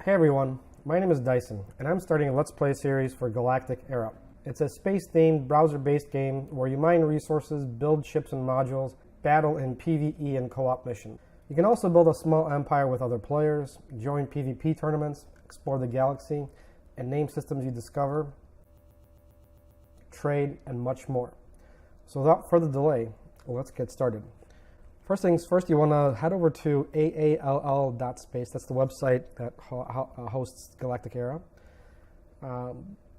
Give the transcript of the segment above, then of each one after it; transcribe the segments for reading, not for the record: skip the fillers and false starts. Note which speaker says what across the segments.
Speaker 1: Hey everyone, my name is Dyson, and I'm starting a Let's Play series for Galactic Era. It's a space-themed, browser-based game where you mine resources, build ships and modules, battle in PvE and co-op missions. You can also build a small empire with other players, join PvP tournaments, explore the galaxy, and name systems you discover, trade, and much more. So without further delay, let's get started. First things first, you want to head over to aall.space. That's the website that hosts Galactic Era.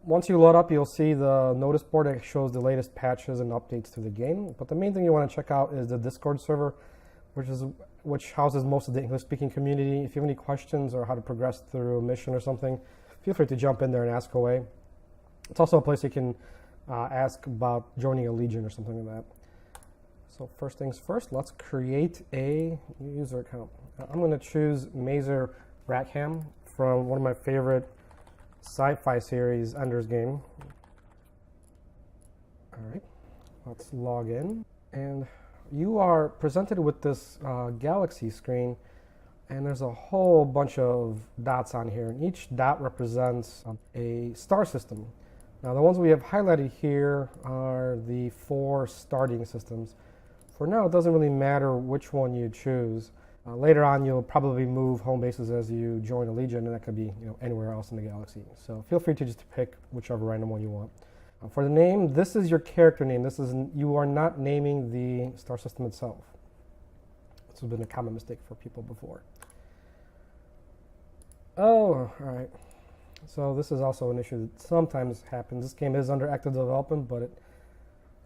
Speaker 1: Once you load up, you'll see the notice board that shows the latest patches and updates to the game. But the main thing you want to check out is the Discord server, which houses most of the English-speaking community. If you have any questions or how to progress through a mission or something, feel free to jump in there and ask away. It's also a place you can ask about joining a legion or something like that. So first things first, let's create a user account. I'm going to choose Mazer Rackham from one of my favorite sci-fi series, Ender's Game. All right, let's log in. And you are presented with this galaxy screen, and there's a whole bunch of dots on here, and each dot represents a star system. Now the ones we have highlighted here are the 4 starting systems. For now, it doesn't really matter which one you choose. Later on, you'll probably move home bases as you join a legion, and that could be anywhere else in the galaxy. So feel free to just pick whichever random one you want. For the name, this is your character name. You are not naming the star system itself. This has been a common mistake for people before. Oh, all right. So this is also an issue that sometimes happens. This game is under active development, but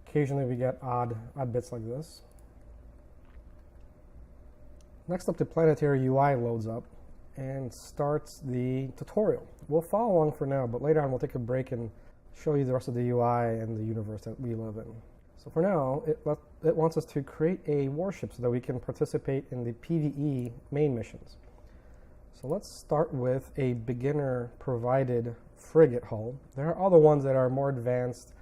Speaker 1: occasionally we get odd bits like this. Next up, the planetary UI loads up and starts the tutorial. We'll follow along for now, but later on we'll take a break and show you the rest of the UI and the universe that we live in. So for now, it wants us to create a warship so that we can participate in the PvE main missions. So let's start with a beginner provided frigate hull. There are other ones that are more advanced,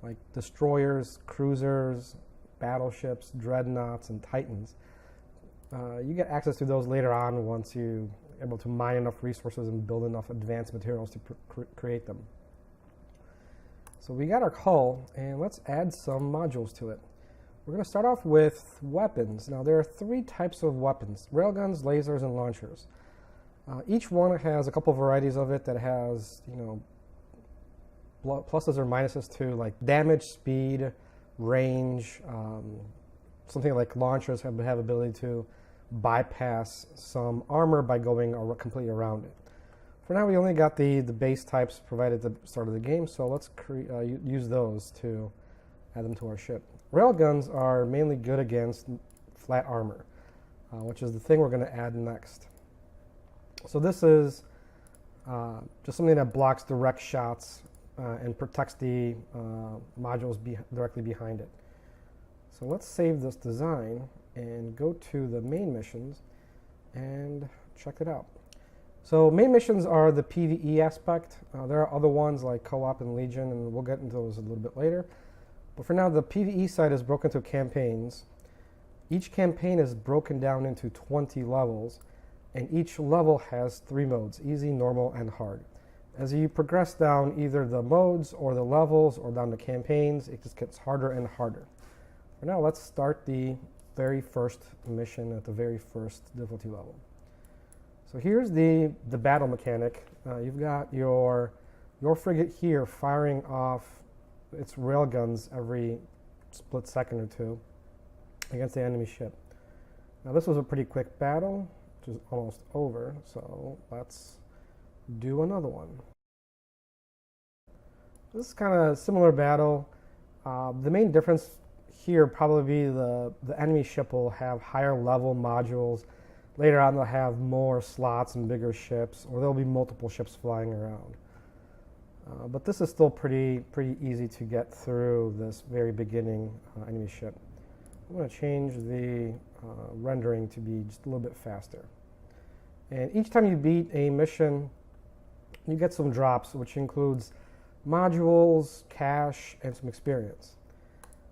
Speaker 1: like destroyers, cruisers, battleships, dreadnoughts, and titans. You get access to those later on once you're able to mine enough resources and build enough advanced materials to create them. So we got our hull, and let's add some modules to it. We're going to start off with weapons. Now there are 3 types of weapons: railguns, lasers, and launchers. Each one has a couple varieties of it that has, pluses or minuses to, like damage, speed, range. Something like launchers have ability to bypass some armor by going completely around it. For now, we only got the base types provided at the start of the game, so let's use those to add them to our ship. Railguns are mainly good against flat armor, which is the thing we're going to add next. So this is just something that blocks direct shots and protects the modules directly behind it. So let's save this design and go to the main missions and check it out. So main missions are the PvE aspect. There are other ones like co-op and legion, and we'll get into those a little bit later. But for now, the PvE side is broken into campaigns. Each campaign is broken down into 20 levels, and each level has 3 modes: easy, normal, and hard. As you progress down either the modes or the levels or down the campaigns, it just gets harder and harder. For now, let's start the very first mission at the very first difficulty level. So here's the battle mechanic. You've got your frigate here firing off its railguns every split second or 2 against the enemy ship. Now this was a pretty quick battle, which is almost over, so let's do another one. This is kind of a similar battle. The main difference here probably be the enemy ship will have higher level modules. Later on they'll have more slots and bigger ships, or there'll be multiple ships flying around. But this is still pretty easy to get through this very beginning enemy ship. I'm going to change the rendering to be just a little bit faster. And each time you beat a mission, you get some drops, which includes modules, cash, and some experience.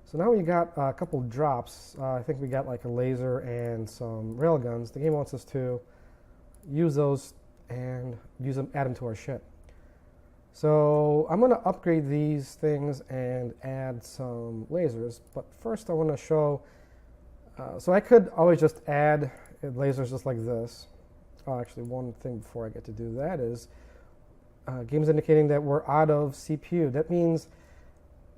Speaker 1: So now we got a couple drops. I think we got like a laser and some railguns. The game wants us to use those and use them, add them to our ship. So I'm going to upgrade these things and add some lasers, but first I want to show, so I could always just add lasers just like this. Oh, actually one thing before I get to do that is, game's indicating that we're out of CPU. That means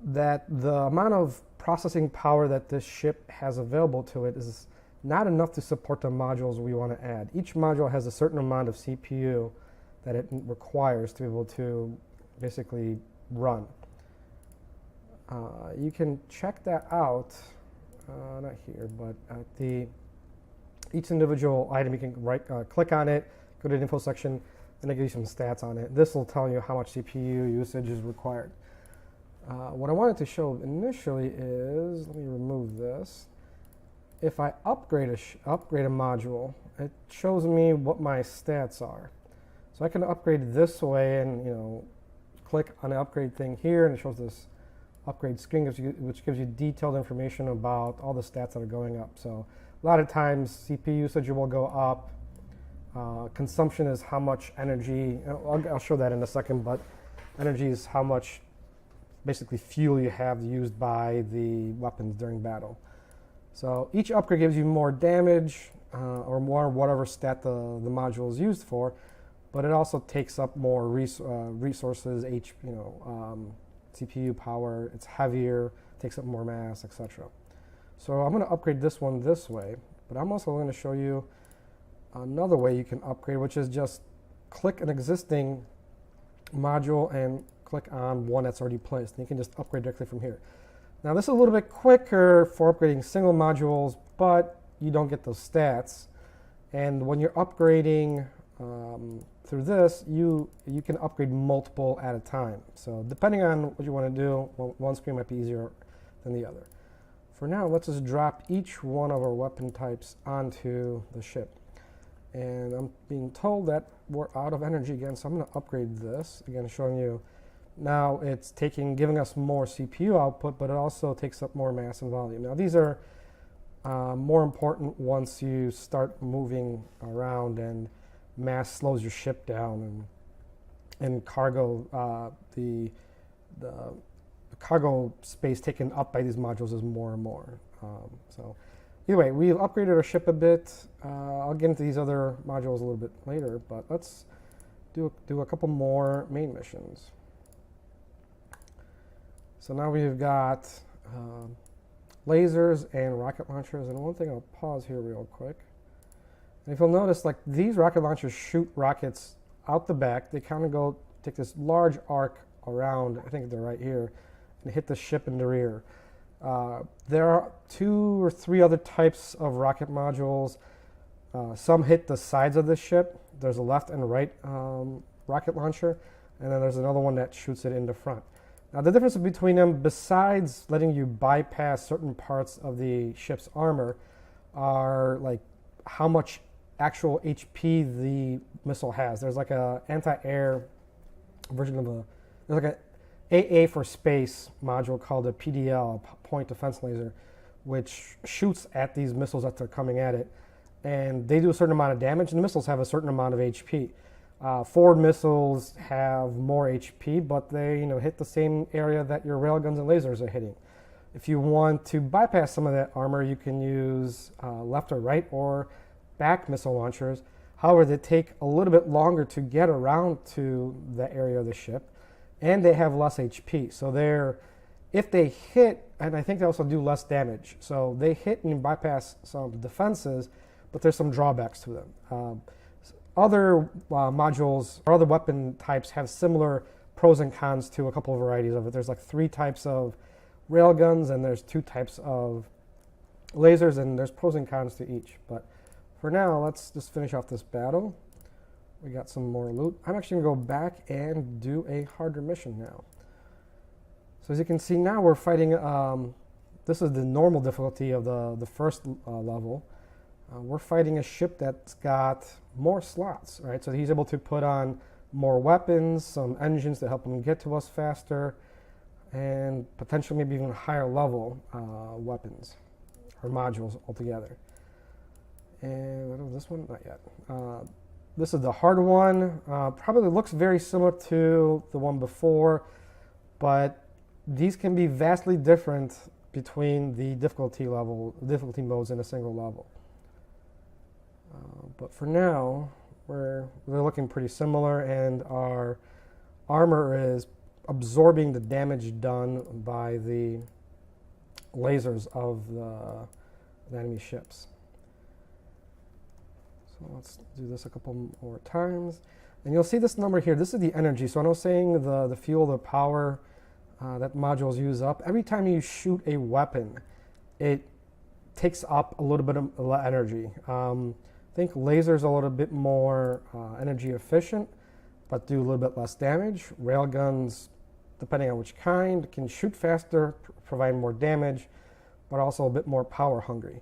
Speaker 1: that the amount of processing power that this ship has available to it is not enough to support the modules we want to add. Each module has a certain amount of CPU that it requires to be able to basically run. You can check that out, not here, but at each individual item, you can click on it, go to the info section, and they give you some stats on it. This will tell you how much CPU usage is required. What I wanted to show initially is, let me remove this. If I upgrade a module, it shows me what my stats are. So I can upgrade this way and click on the upgrade thing here, and it shows this upgrade screen, which gives you detailed information about all the stats that are going up. So a lot of times CPU usage will go up. Consumption is how much energy, I'll show that in a second, but energy is how much basically fuel you have used by the weapons during battle. So each upgrade gives you more damage or more whatever stat the module is used for, but it also takes up more resources, CPU power, it's heavier, takes up more mass, etc. So I'm going to upgrade this one this way, but I'm also going to show you another way you can upgrade, which is just click an existing module and click on one that's already placed. And you can just upgrade directly from here. Now this is a little bit quicker for upgrading single modules, but you don't get those stats. And when you're upgrading through this, you can upgrade multiple at a time. So depending on what you want to do, one screen might be easier than the other. For now, let's just drop each one of our weapon types onto the ship. And I'm being told that we're out of energy again, so I'm going to upgrade this. Again, showing you now it's giving us more CPU output, but it also takes up more mass and volume. Now these are more important once you start moving around and mass slows your ship down, and cargo, the cargo space taken up by these modules is more and more. So anyway, we've upgraded our ship a bit. I'll get into these other modules a little bit later, but let's do a couple more main missions. So now we've got lasers and rocket launchers, and one thing, I'll pause here real quick. And if you'll notice, like these rocket launchers shoot rockets out the back. They kind of take this large arc around, I think they're right here, and hit the ship in the rear. There are 2 or 3 other types of rocket modules. Some hit the sides of the ship. There's a left and right rocket launcher, and then there's another one that shoots it in the front. Now the difference between them, besides letting you bypass certain parts of the ship's armor, are like how much actual HP the missile has. There's like a anti-air version of there's like a AA for space module called a PDL, point defense laser, which shoots at these missiles that they're coming at it, and they do a certain amount of damage, and the missiles have a certain amount of HP. Forward missiles have more HP, but they hit the same area that your railguns and lasers are hitting. If you want to bypass some of that armor, you can use left or right or back missile launchers. However, they take a little bit longer to get around to the area of the ship, and they have less HP. So if they hit, and I think they also do less damage. So they hit and bypass some defenses, but there's some drawbacks to them. Other modules or other weapon types have similar pros and cons to a couple of varieties of it. There's like 3 types of railguns, and there's 2 types of lasers, and there's pros and cons to each. But for now, let's just finish off this battle. We got some more loot. I'm actually going to go back and do a harder mission now. So as you can see now, we're fighting, this is the normal difficulty of the first level. We're fighting a ship that's got more slots, right? So he's able to put on more weapons, some engines to help him get to us faster, and potentially maybe even higher level weapons or modules altogether. And what was this one? Not yet. This is the hard one. Probably looks very similar to the one before, but these can be vastly different between the difficulty modes in a single level. But for now, they're looking pretty similar, and our armor is absorbing the damage done by the lasers of the enemy ships. So let's do this a couple more times. And you'll see this number here. This is the energy. So I was saying the fuel, the power that modules use up. Every time you shoot a weapon, it takes up a little bit of energy. I think lasers are a little bit more energy efficient, but do a little bit less damage. Railguns, depending on which kind, can shoot faster, provide more damage, but also a bit more power hungry.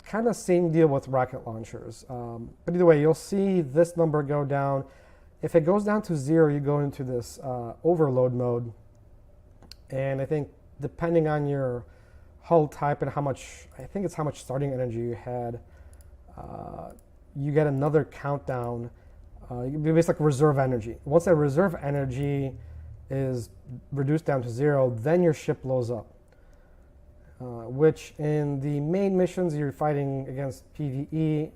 Speaker 1: Kind of same deal with rocket launchers. But either way, you'll see this number go down. If it goes down to 0, you go into this overload mode. And I think depending on your hull type and how much starting energy you had, you get another countdown. It's like reserve energy. Once that reserve energy is reduced down to 0, then your ship blows up. Which in the main missions, you're fighting against PvE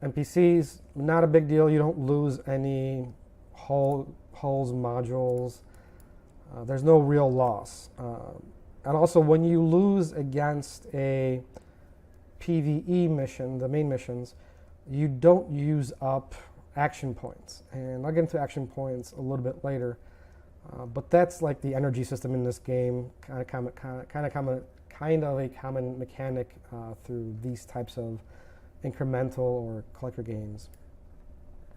Speaker 1: NPCs, not a big deal. You don't lose any hulls, modules. There's no real loss. And also, when you lose against a PvE mission, the main missions, you don't use up action points. And I'll get into action points a little bit later. But that's like the energy system in this game, kind of a common mechanic through these types of incremental or collector games.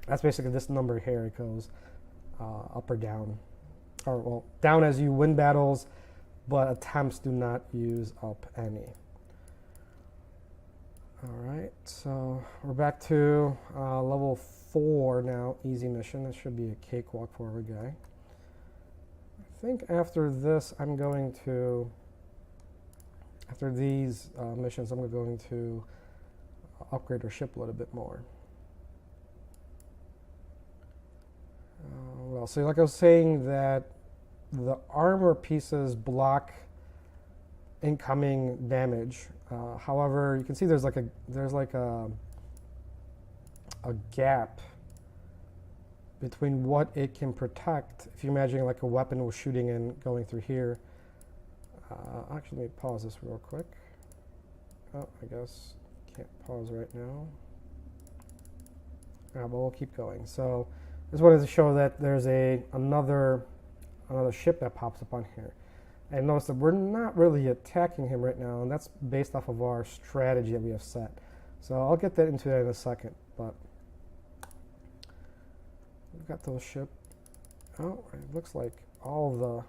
Speaker 1: That's basically this number here. It goes up or down, or well, down as you win battles, but attempts do not use up any. All right, so we're back to level 4 now, easy mission. This should be a cakewalk for every guy. I think after this, after these missions, I'm going to upgrade our ship a little bit more. Well, so like I was saying, that the armor pieces block incoming damage. However, you can see there's like a gap between what it can protect. If you imagine like a weapon was shooting and going through here. Actually, let me pause this real quick. Oh, I guess can't pause right now. But we'll keep going. So, just wanted to show that there's another ship that pops up on here. And notice that we're not really attacking him right now, and that's based off of our strategy that we have set. So I'll get into that in a second, but we've got those ship. Oh, it looks like all the...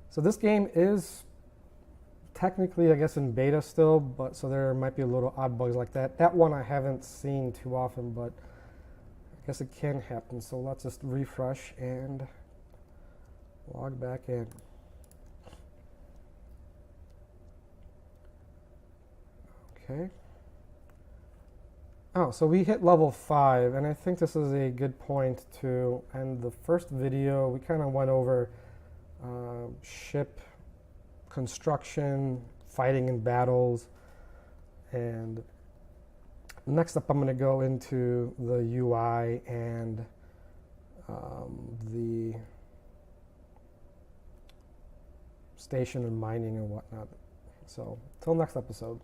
Speaker 1: So this game is technically, I guess, in beta still, but so there might be a little odd bugs like that. That one I haven't seen too often, but I guess it can happen. So let's just refresh and log back in. Okay. Oh, so we hit level 5, and I think this is a good point to end the first video. We kind of went over ship construction, fighting in battles, and next up I'm going to go into the UI and the station and mining and whatnot. So, till next episode.